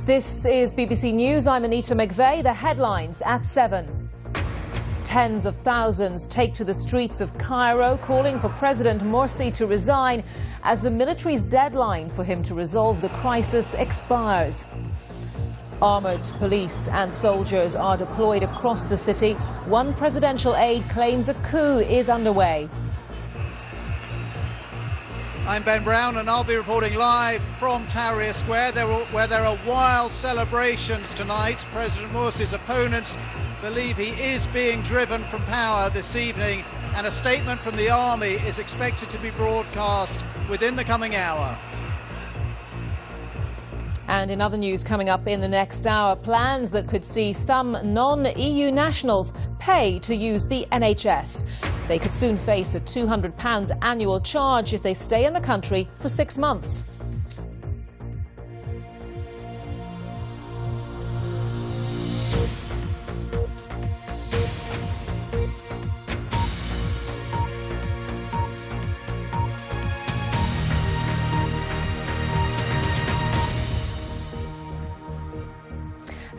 This is BBC News. I'm Anita McVeigh. The headlines at 7. Tens of thousands take to the streets of Cairo calling for President Morsi to resign as the military's deadline for him to resolve the crisis expires. Armoured police and soldiers are deployed across the city. One presidential aide claims a coup is underway. I'm Ben Brown and I'll be reporting live from Tahrir Square where there are wild celebrations tonight. President Morsi's opponents believe he is being driven from power this evening, and a statement from the army is expected to be broadcast within the coming hour. And in other news coming up in the next hour, plans that could see some non-EU nationals pay to use the NHS. They could soon face a £200 annual charge if they stay in the country for 6 months.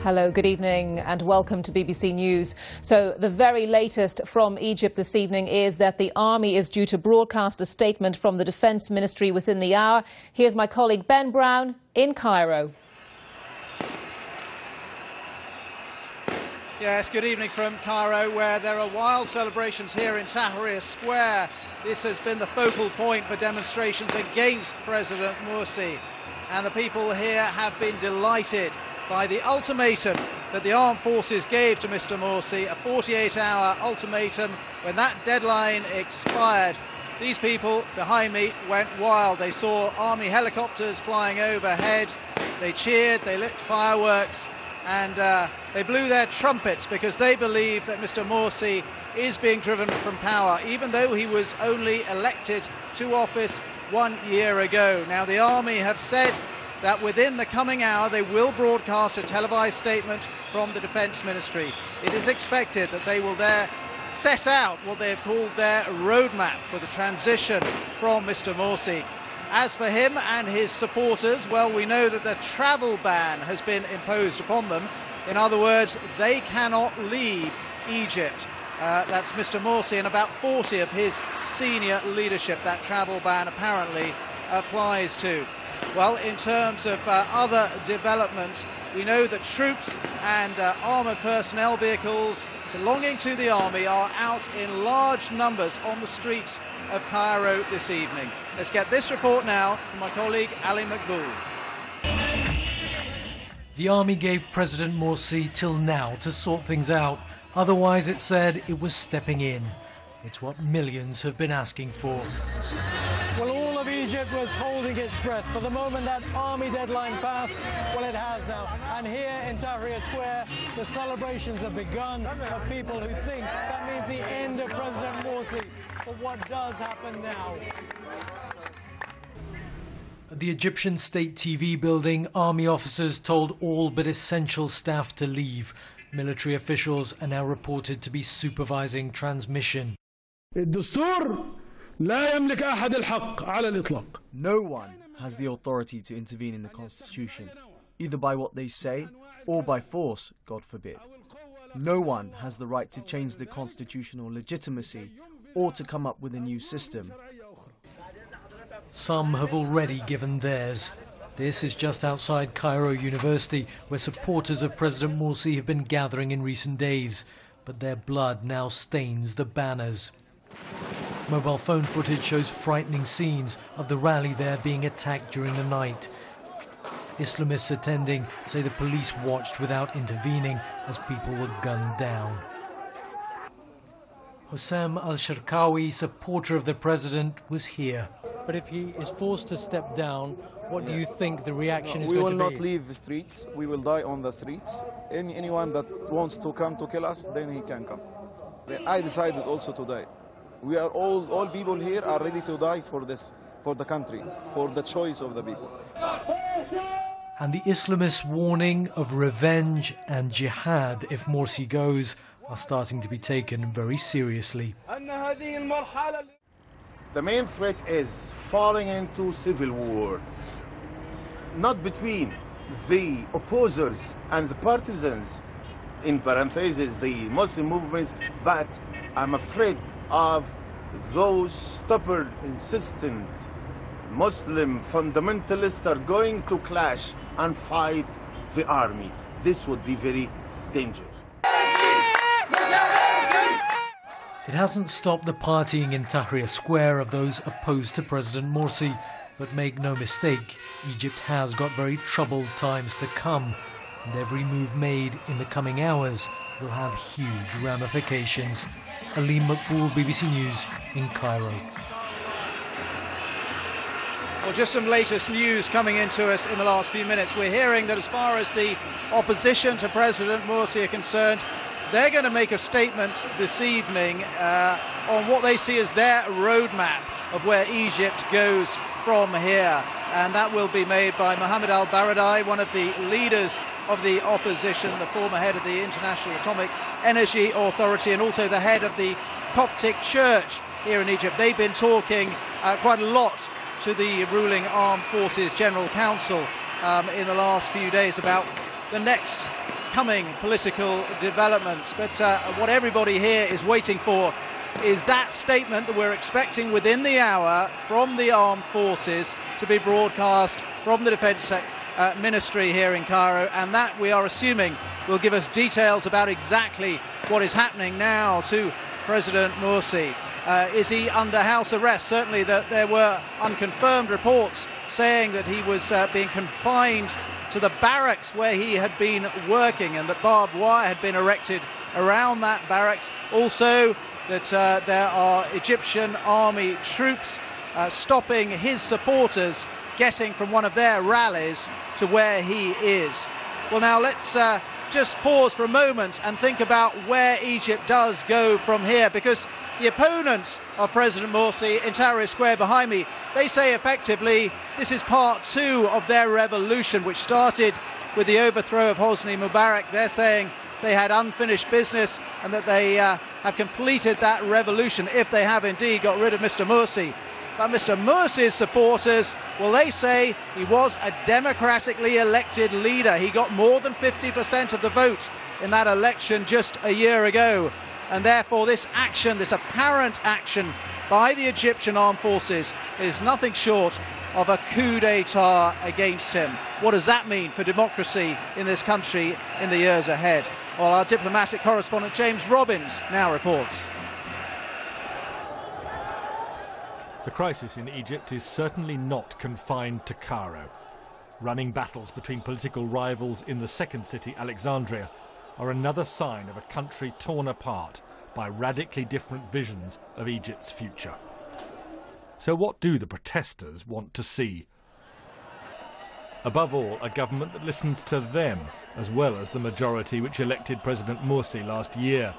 Hello, good evening and welcome to BBC News. So the very latest from Egypt this evening is that the army is due to broadcast a statement from the Defence Ministry within the hour. Here's my colleague Ben Brown in Cairo. Yes, good evening from Cairo, where there are wild celebrations here in Tahrir Square. This has been the focal point for demonstrations against President Morsi, and the people here have been delighted by the ultimatum that the armed forces gave to Mr. Morsi, a 48-hour ultimatum. When that deadline expired, these people behind me went wild. They saw army helicopters flying overhead, they cheered, they lit fireworks, and they blew their trumpets because they believe that Mr. Morsi is being driven from power, even though he was only elected to office 1 year ago. Now, the army have said that within the coming hour they will broadcast a televised statement from the Defence Ministry. It is expected that they will there set out what they have called their roadmap for the transition from Mr. Morsi. As for him and his supporters, well, we know that the travel ban has been imposed upon them. In other words, they cannot leave Egypt. That's Mr. Morsi and about 40 of his senior leadership that travel ban apparently applies to. Well, in terms of other developments, we know that troops and armoured personnel vehicles belonging to the army are out in large numbers on the streets of Cairo this evening. Let's get this report now from my colleague Ali Makboul. The army gave President Morsi till now to sort things out. Otherwise, it said it was stepping in. It's what millions have been asking for. Well, all of Egypt was holding its breath for the moment that army deadline passed. Well, it has now. And here in Tahrir Square, the celebrations have begun of people who think that means the end of President Morsi. But what does happen now? At the Egyptian State TV building, army officers told all but essential staff to leave. Military officials are now reported to be supervising transmission. الدستور لا يملك أحد الحق على الإطلاق. No one has the authority to intervene in the constitution, either by what they say or by force, God forbid. No one has the right to change the constitutional legitimacy or to come up with a new system. Some have already given theirs. This is just outside Cairo University, where supporters of President Morsi have been gathering in recent days, but their blood now stains the banners. Mobile phone footage shows frightening scenes of the rally there being attacked during the night. Islamists attending say the police watched without intervening as people were gunned down. Hossam al-Sharkawi, supporter of the president, was here. But if he is forced to step down, what do you think the reaction is going to be? We will not leave the streets. We will die on the streets. Anyone that wants to come to kill us, then he can come. I decided also to die. We are all people here are ready to die for this, for the country, for the choice of the people. And the Islamists' warning of revenge and jihad if Morsi goes are starting to be taken very seriously. The main threat is falling into civil war, not between the opposers and the partisans, in parentheses, the Muslim movements, but I'm afraid of those stubborn, insistent Muslim fundamentalists are going to clash and fight the army. This would be very dangerous. It hasn't stopped the partying in Tahrir Square of those opposed to President Morsi, but make no mistake, Egypt has got very troubled times to come, and every move made in the coming hours will have huge ramifications. Aleem Makboul, BBC News in Cairo. Well, just some latest news coming into us in the last few minutes. We're hearing that as far as the opposition to President Morsi are concerned, they're going to make a statement this evening on what they see as their roadmap of where Egypt goes from here. And that will be made by Mohammed al-Baradei, one of the leaders of the opposition, the former head of the International Atomic Energy Authority, and also the head of the Coptic Church here in Egypt. They've been talking quite a lot to the ruling Armed Forces General Council in the last few days about the next coming political developments. But what everybody here is waiting for is that statement that we're expecting within the hour from the armed forces to be broadcast from the Defence Ministry here in Cairo, and that, we are assuming, will give us details about exactly what is happening now to President Morsi. Is he under house arrest? Certainly there were unconfirmed reports saying that he was being confined to the barracks where he had been working, and that barbed wire had been erected around that barracks. Also that there are Egyptian army troops stopping his supporters getting from one of their rallies to where he is. Well, now let's just pause for a moment and think about where Egypt does go from here, because the opponents of President Morsi in Tahrir Square behind me, they say effectively this is part two of their revolution, which started with the overthrow of Hosni Mubarak. They're saying they had unfinished business and that they have completed that revolution if they have indeed got rid of Mr. Morsi. But Mr. Morsi's supporters, well, they say he was a democratically elected leader. He got more than 50% of the vote in that election just a year ago. And therefore this action, this apparent action by the Egyptian armed forces, is nothing short of a coup d'etat against him. What does that mean for democracy in this country in the years ahead? Well, our diplomatic correspondent James Robbins now reports. The crisis in Egypt is certainly not confined to Cairo. Running battles between political rivals in the second city, Alexandria, are another sign of a country torn apart by radically different visions of Egypt's future. So what do the protesters want to see? Above all, a government that listens to them, as well as the majority which elected President Morsi last year.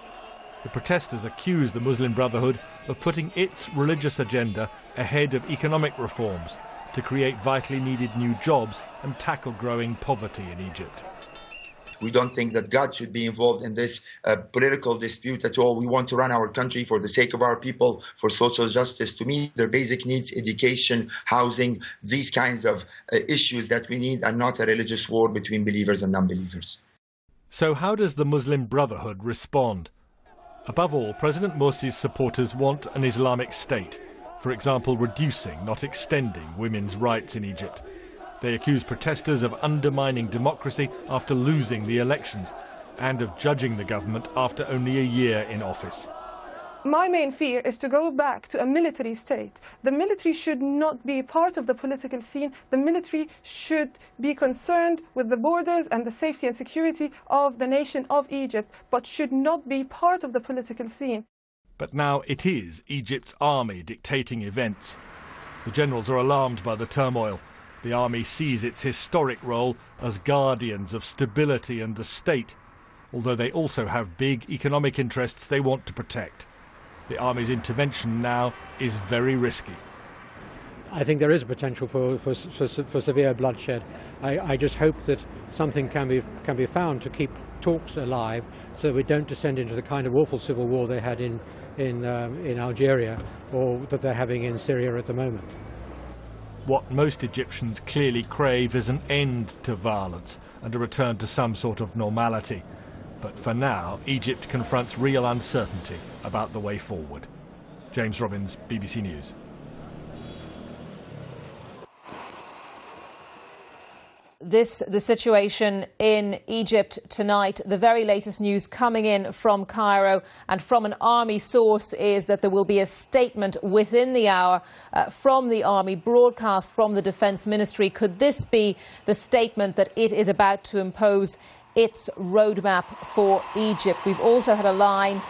The protesters accuse the Muslim Brotherhood of putting its religious agenda ahead of economic reforms to create vitally needed new jobs and tackle growing poverty in Egypt. We don't think that God should be involved in this political dispute at all. We want to run our country for the sake of our people, for social justice, to meet their basic needs, education, housing, these kinds of issues that we need, and not a religious war between believers and non-believers. So how does the Muslim Brotherhood respond? Above all, President Morsi's supporters want an Islamic state, for example, reducing, not extending, women's rights in Egypt. They accuse protesters of undermining democracy after losing the elections and of judging the government after only a year in office. My main fear is to go back to a military state. The military should not be part of the political scene. The military should be concerned with the borders and the safety and security of the nation of Egypt, but should not be part of the political scene. But now it is Egypt's army dictating events. The generals are alarmed by the turmoil. The army sees its historic role as guardians of stability and the state, although they also have big economic interests they want to protect. The army's intervention now is very risky. I think there is a potential for severe bloodshed. I just hope that something can be found to keep talks alive, so we don't descend into the kind of awful civil war they had in Algeria, or that they're having in Syria at the moment. What most Egyptians clearly crave is an end to violence and a return to some sort of normality. But for now, Egypt confronts real uncertainty about the way forward. James Robbins, BBC News. The situation in Egypt tonight. The very latest news coming in from Cairo and from an army source is that there will be a statement within the hour from the army, broadcast from the Defence Ministry. Could this be the statement that it is about to impose its roadmap for Egypt? We've also had a line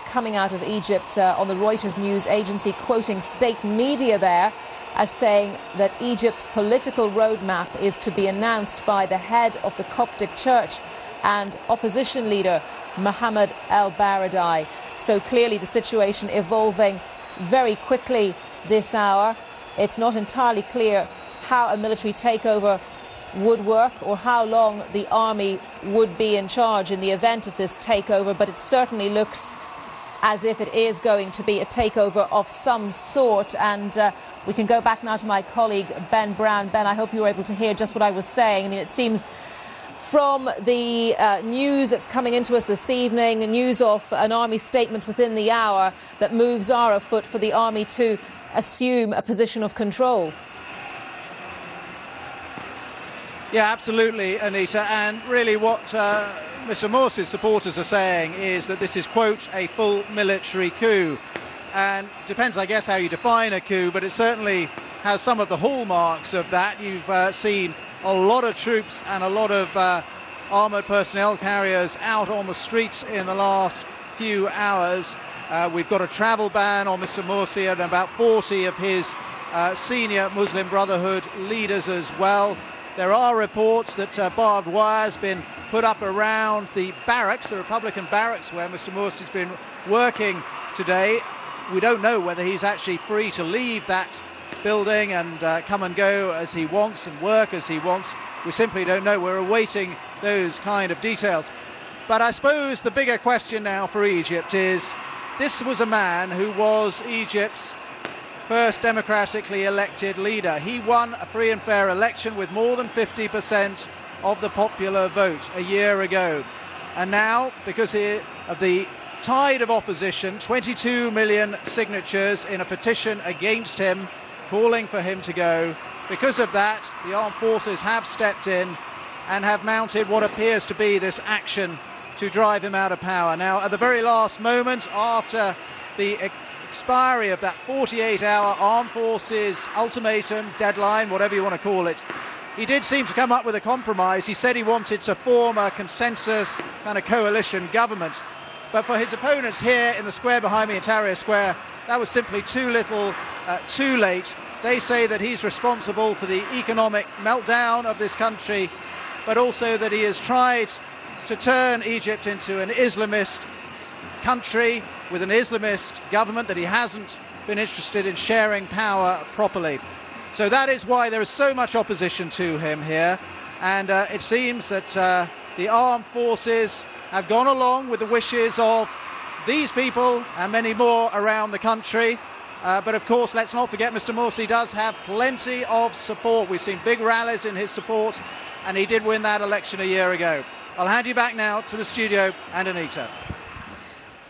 coming out of Egypt on the Reuters news agency, quoting state media there as saying that Egypt's political roadmap is to be announced by the head of the Coptic Church and opposition leader Mohammed El-Baradei. So clearly the situation evolving very quickly this hour. It's not entirely clear how a military takeover would work or how long the army would be in charge in the event of this takeover, but it certainly looks as if it is going to be a takeover of some sort. And we can go back now to my colleague Ben Brown. Ben, I hope you were able to hear just what I was saying. I mean, it seems from the news that's coming into us this evening, the news of an army statement within the hour, that moves are afoot for the army to assume a position of control. Yeah, absolutely, Anita. And really what Mr Morsi's supporters are saying is that this is, quote, a full military coup. And depends, I guess, how you define a coup, but it certainly has some of the hallmarks of that. You've seen a lot of troops and a lot of armoured personnel carriers out on the streets in the last few hours. We've got a travel ban on Mr Morsi and about 40 of his senior Muslim Brotherhood leaders as well. There are reports that barbed wire has been put up around the barracks, the Republican barracks, where Mr Morsi's been working today. We don't know whether he's actually free to leave that building and come and go as he wants and work as he wants. We simply don't know. We're awaiting those kind of details. But I suppose the bigger question now for Egypt is, this was a man who was Egypt's first democratically elected leader. He won a free and fair election with more than 50% of the popular vote a year ago. And now, because of the tide of opposition, 22 million signatures in a petition against him, calling for him to go. Because of that, the armed forces have stepped in and have mounted what appears to be this action to drive him out of power. Now, at the very last moment, after the expiry of that 48-hour armed forces ultimatum, deadline, whatever you want to call it, he did seem to come up with a compromise. He said he wanted to form a consensus kind of coalition government. But for his opponents here in the square behind me in Tahrir Square, that was simply too little, too late. They say that he's responsible for the economic meltdown of this country, but also that he has tried to turn Egypt into an Islamist country with an Islamist government, that he hasn't been interested in sharing power properly. So that is why there is so much opposition to him here. And it seems that the armed forces have gone along with the wishes of these people and many more around the country. But of course, let's not forget, Mr Morsi does have plenty of support. We've seen big rallies in his support, and he did win that election a year ago. I'll hand you back now to the studio and Anita.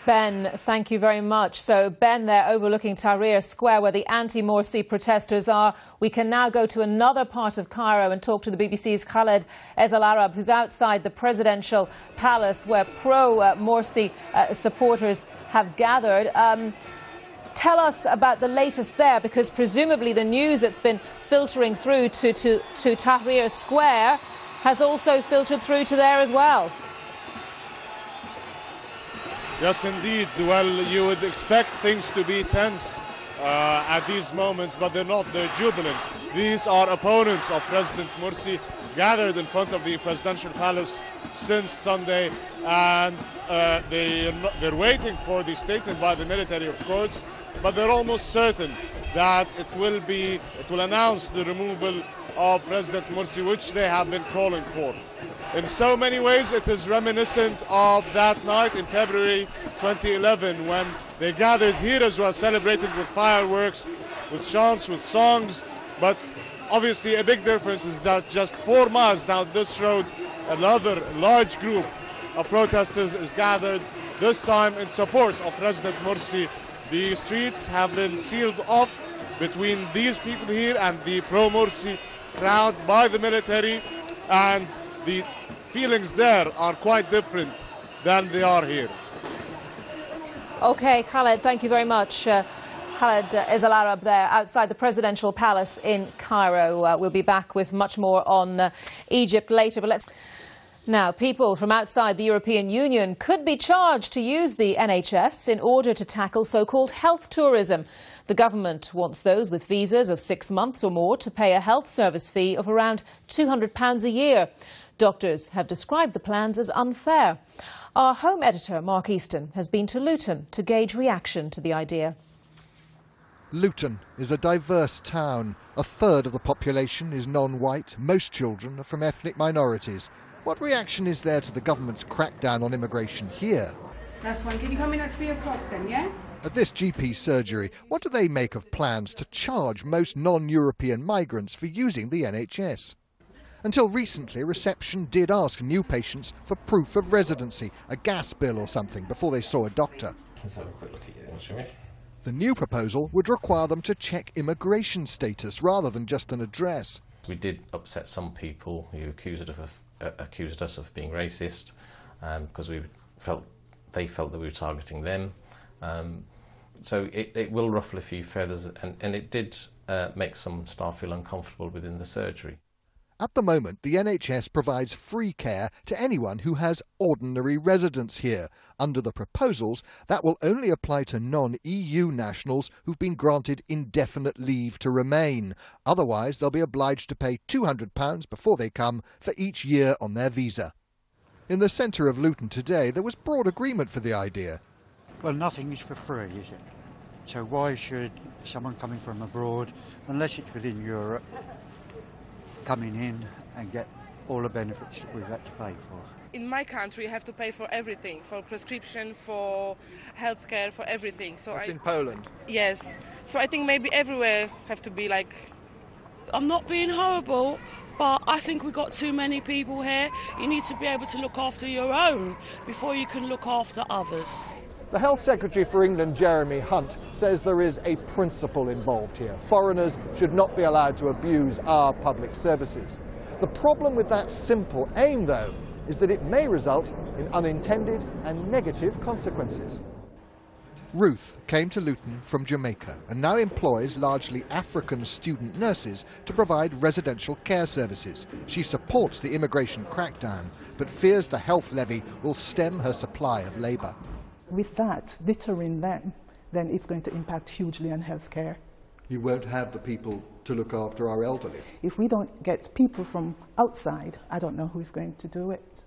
Ben, thank you very much. So, Ben there overlooking Tahrir Square, where the anti-Morsi protesters are. We can now go to another part of Cairo and talk to the BBC's Khaled Ezel-Arab, who's outside the presidential palace, where pro-Morsi supporters have gathered. Tell us about the latest there, because presumably the news that's been filtering through to Tahrir Square has also filtered through to there as well. Yes, indeed. Well, you would expect things to be tense at these moments, but they're not. They're jubilant. These are opponents of President Morsi, gathered in front of the presidential palace since Sunday, and they're waiting for the statement by the military, of course, but they're almost certain that it will announce the removal of President Morsi, which they have been calling for. In so many ways, it is reminiscent of that night in February 2011, when they gathered here as well, celebrating with fireworks, with chants, with songs. But Obviously, a big difference is that just 4 miles down this road, another large group of protesters is gathered, this time in support of President Morsi. The streets have been sealed off between these people here and the pro-Morsi crowd by the military, and the feelings there are quite different than they are here. OK, Khaled, thank you very much. Khaled Ezel Arab there outside the presidential palace in Cairo. We'll be back with much more on Egypt later, but let's... Now, people from outside the European Union could be charged to use the NHS in order to tackle so-called health tourism. The government wants those with visas of 6 months or more to pay a health service fee of around £200 a year. Doctors have described the plans as unfair. Our home editor, Mark Easton, has been to Luton to gauge reaction to the idea. Luton is a diverse town. A third of the population is non-white. Most children are from ethnic minorities. What reaction is there to the government's crackdown on immigration here? That's fine. Can you come in at 3 o'clock then, yeah? At this GP surgery, what do they make of plans to charge most non-European migrants for using the NHS? Until recently, reception did ask new patients for proof of residency, a gas bill or something, before they saw a doctor. Let's have a quick look at you then, shall we? The new proposal would require them to check immigration status rather than just an address. We did upset some people who accused us of being racist because they felt that we were targeting them. So it will ruffle a few feathers, and it did make some staff feel uncomfortable within the surgery. At the moment, the NHS provides free care to anyone who has ordinary residence here. Under the proposals, that will only apply to non-EU nationals who've been granted indefinite leave to remain. Otherwise, they'll be obliged to pay £200 before they come for each year on their visa. In the centre of Luton today, there was broad agreement for the idea. Well, nothing is for free, is it? So why should someone coming from abroad, unless it's within Europe, coming in and get all the benefits that we've had to pay for? In my country, you have to pay for everything, for prescription, for healthcare, for everything. So That's in Poland? Yes. So I think maybe everywhere have to be like... I'm not being horrible, but I think we've got too many people here. You need to be able to look after your own before you can look after others. The Health Secretary for England, Jeremy Hunt, says there is a principle involved here. Foreigners should not be allowed to abuse our public services. The problem with that simple aim, though, is that it may result in unintended and negative consequences. Ruth came to Luton from Jamaica and now employs largely African student nurses to provide residential care services. She supports the immigration crackdown, but fears the health levy will stem her supply of labour. With that, deterring them, then it's going to impact hugely on healthcare. You won't have the people to look after our elderly. If we don't get people from outside, I don't know who's going to do it.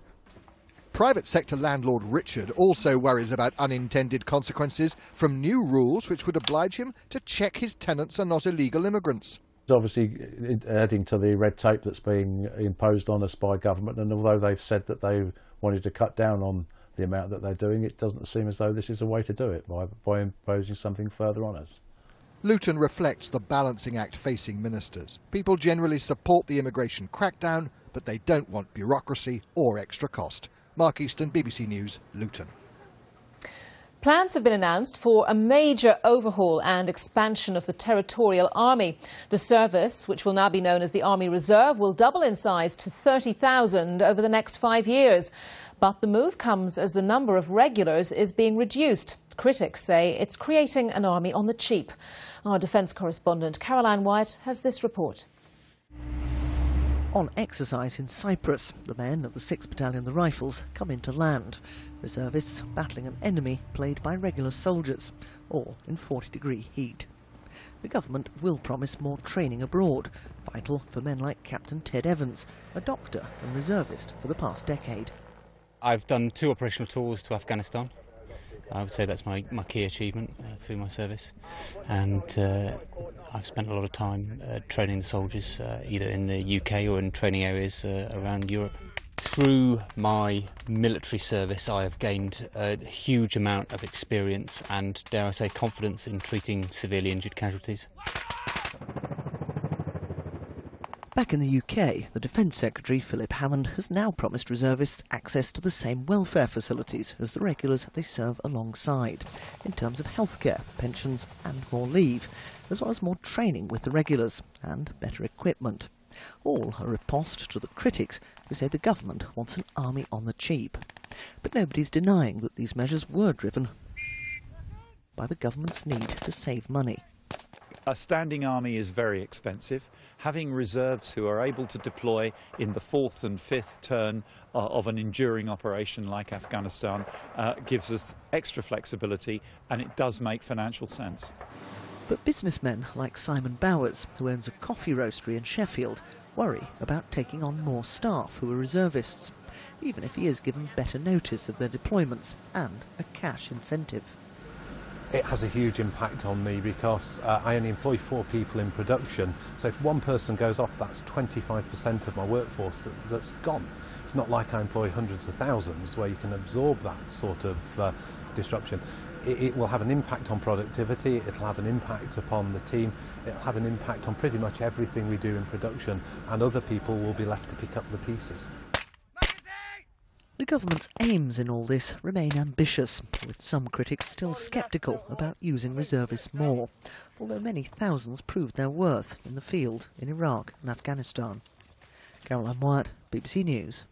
Private sector landlord Richard also worries about unintended consequences from new rules which would oblige him to check his tenants are not illegal immigrants. It's obviously adding to the red tape that's being imposed on us by government, and although they've said that they wanted to cut down on the amount that they're doing, it doesn't seem as though this is a way to do it, by imposing something further on us. Luton reflects the balancing act facing ministers. People generally support the immigration crackdown, but they don't want bureaucracy or extra cost. Mark Easton, BBC News, Luton. Plans have been announced for a major overhaul and expansion of the Territorial Army. The service, which will now be known as the Army Reserve, will double in size to 30,000 over the next 5 years. But the move comes as the number of regulars is being reduced. Critics say it's creating an army on the cheap. Our defence correspondent Caroline White has this report. On exercise in Cyprus, the men of the 6th Battalion the Rifles come into land. Reservists battling an enemy played by regular soldiers, all in 40-degree heat. The government will promise more training abroad, vital for men like Captain Ted Evans, a doctor and reservist for the past decade. I've done 2 operational tours to Afghanistan. I would say that's my key achievement through my service, and I've spent a lot of time training the soldiers either in the UK or in training areas around Europe. Through my military service, I have gained a huge amount of experience and, dare I say, confidence in treating severely injured casualties. Back in the UK, the Defence Secretary, Philip Hammond, has now promised reservists access to the same welfare facilities as the regulars they serve alongside, in terms of healthcare, pensions and more leave, as well as more training with the regulars and better equipment. All a riposte to the critics who say the government wants an army on the cheap. But nobody's denying that these measures were driven by the government's need to save money. A standing army is very expensive. Having reserves who are able to deploy in the fourth and fifth turn of an enduring operation like Afghanistan gives us extra flexibility, and it does make financial sense. But businessmen like Simon Bowers, who owns a coffee roastery in Sheffield, worry about taking on more staff who are reservists, even if he is given better notice of their deployments and a cash incentive. It has a huge impact on me because I only employ 4 people in production, so if one person goes off, that's 25% of my workforce that's gone. It's not like I employ hundreds of thousands where you can absorb that sort of disruption. It will have an impact on productivity, it'll have an impact upon the team, it'll have an impact on pretty much everything we do in production, and other people will be left to pick up the pieces. The government's aims in all this remain ambitious, with some critics still sceptical about using reservists more, although many thousands proved their worth in the field in Iraq and Afghanistan. Caroline Wyatt, BBC News.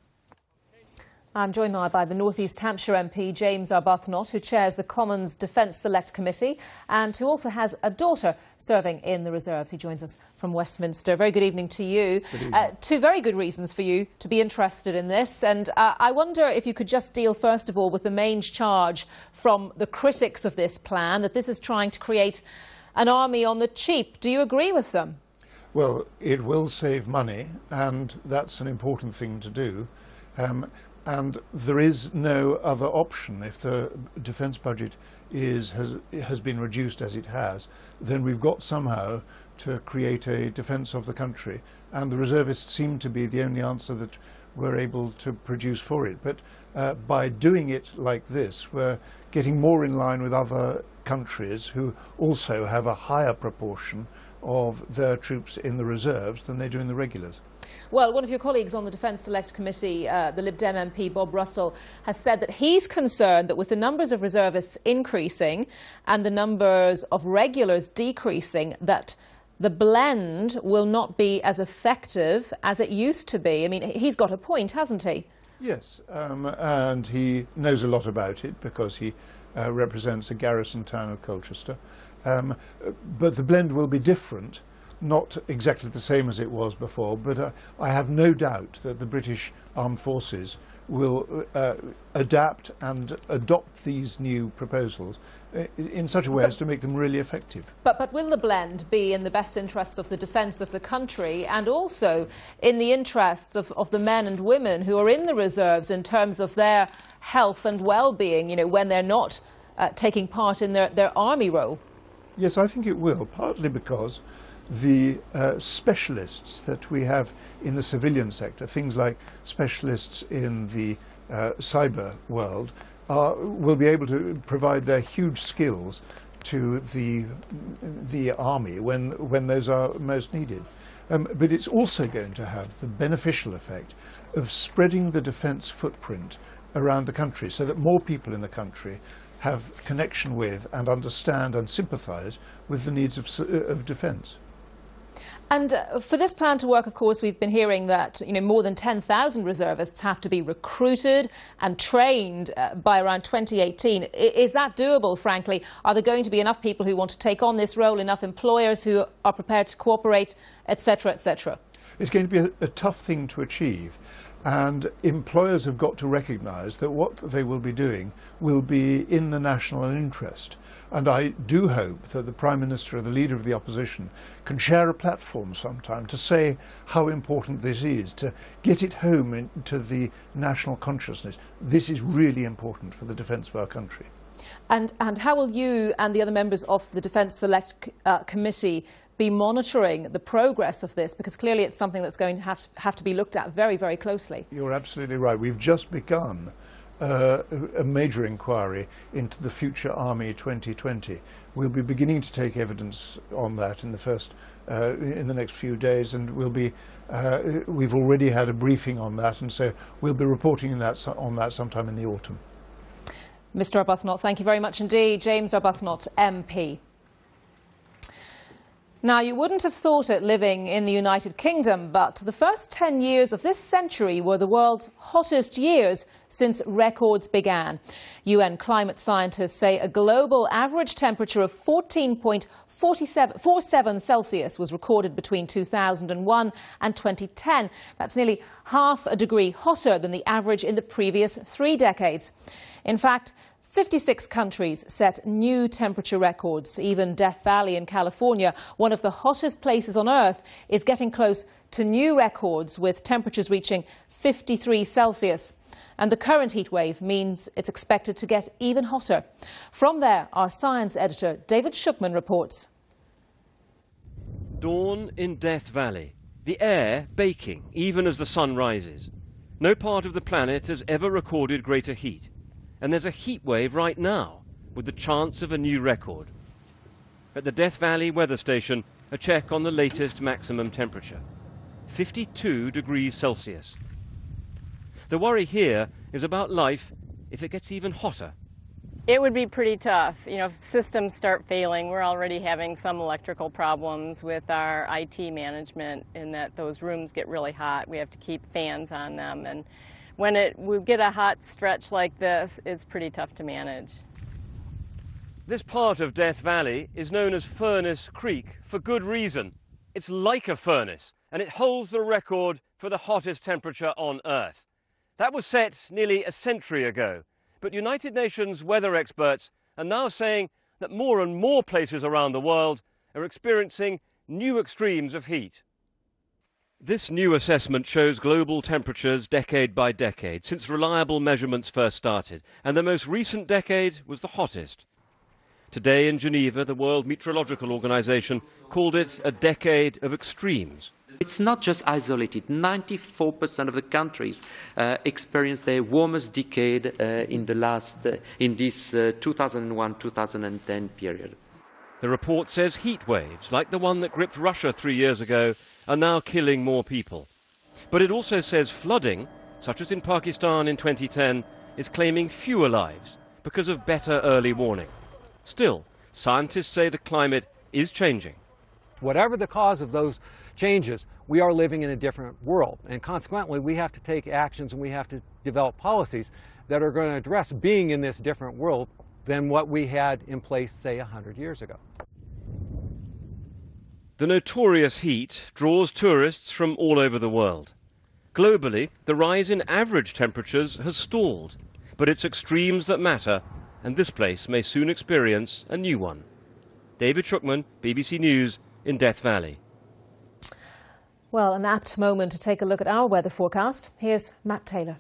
I'm joined now by the North East Hampshire MP James Arbuthnot, who chairs the Commons Defence Select Committee and who also has a daughter serving in the reserves. He joins us from Westminster. Very good evening to you. Good evening. 2 very good reasons for you to be interested in this, and I wonder if you could just deal first of all with the main charge from the critics of this plan, that this is trying to create an army on the cheap. Do you agree with them? Well, it will save money, and that's an important thing to do. And there is no other option. If the defence budget has been reduced as it has, then we've got somehow to create a defence of the country, and the reservists seem to be the only answer that we're able to produce for it. But by doing it like this, we're getting more in line with other countries who also have a higher proportion of their troops in the reserves than they do in the regulars. Well, one of your colleagues on the Defence Select Committee, the Lib Dem MP Bob Russell, has said that he's concerned that with the numbers of reservists increasing and the numbers of regulars decreasing, that the blend will not be as effective as it used to be. I mean, he's got a point, hasn't he? Yes, and he knows a lot about it because he represents a garrison town of Colchester. But the blend will be different. Not exactly the same as it was before, but I have no doubt that the British Armed Forces will adapt and adopt these new proposals in such a way as to make them really effective. But will the blend be in the best interests of the defence of the country and also in the interests of the men and women who are in the reserves in terms of their health and well-being, you know, when they're not taking part in their army role? Yes, I think it will, partly because the specialists that we have in the civilian sector, things like specialists in the cyber world, will be able to provide their huge skills to the army when those are most needed. But it's also going to have the beneficial effect of spreading the defence footprint around the country so that more people in the country have connection with and understand and sympathise with the needs of defence. And for this plan to work, of course, we've been hearing that more than 10,000 reservists have to be recruited and trained by around 2018. Is that doable, frankly? Are there going to be enough people who want to take on this role, enough employers who are prepared to cooperate, etc., etc.? It's going to be a tough thing to achieve. And employers have got to recognise that what they will be doing will be in the national interest. And I do hope that the Prime Minister or the Leader of the Opposition can share a platform sometime to say how important this is, to get it home into the national consciousness. This is really important for the defence of our country. And how will you and the other members of the Defence Select Committee be monitoring the progress of this? Because clearly it's something that's going to have to be looked at very, very closely. You're absolutely right. We've just begun a major inquiry into the future Army 2020. We'll be beginning to take evidence on that in the next few days, and we've already had a briefing on that, and so we'll be reporting on that sometime in the autumn. Mr Arbuthnot, thank you very much indeed. James Arbuthnot, MP. Now, you wouldn't have thought it living in the United Kingdom, but the first 10 years of this century were the world's hottest years since records began. UN climate scientists say a global average temperature of 14.47 Celsius was recorded between 2001 and 2010. That's nearly half a degree hotter than the average in the previous 3 decades. In fact, 56 countries set new temperature records. Even Death Valley in California, one of the hottest places on Earth, is getting close to new records with temperatures reaching 53 Celsius. And the current heat wave means it's expected to get even hotter. From there, our science editor David Shukman reports. Dawn in Death Valley. The air baking even as the sun rises. No part of the planet has ever recorded greater heat. And there's a heat wave right now, with the chance of a new record. At the Death Valley weather station, a check on the latest maximum temperature. 52 degrees Celsius. The worry here is about life if it gets even hotter. It would be pretty tough. You know, if systems start failing, we're already having some electrical problems with our IT management in that those rooms get really hot. We have to keep fans on them, and when we get a hot stretch like this, it's pretty tough to manage. This part of Death Valley is known as Furnace Creek for good reason. It's like a furnace, and it holds the record for the hottest temperature on Earth. That was set nearly a century ago, but United Nations weather experts are now saying that more and more places around the world are experiencing new extremes of heat. This new assessment shows global temperatures decade by decade, since reliable measurements first started, and the most recent decade was the hottest. Today in Geneva, the World Meteorological Organization called it a decade of extremes. It's not just isolated. 94% of the countries experienced their warmest decade in this 2001-2010 period. The report says heat waves, like the one that gripped Russia 3 years ago, are now killing more people. But it also says flooding, such as in Pakistan in 2010, is claiming fewer lives because of better early warning. Still, scientists say the climate is changing. Whatever the cause of those changes, we are living in a different world, and consequently we have to take actions and we have to develop policies that are going to address being in this different world than what we had in place, say, 100 years ago. The notorious heat draws tourists from all over the world. Globally, the rise in average temperatures has stalled, but it's extremes that matter, and this place may soon experience a new one. David Shukman, BBC News in Death Valley. Well, an apt moment to take a look at our weather forecast. Here's Matt Taylor.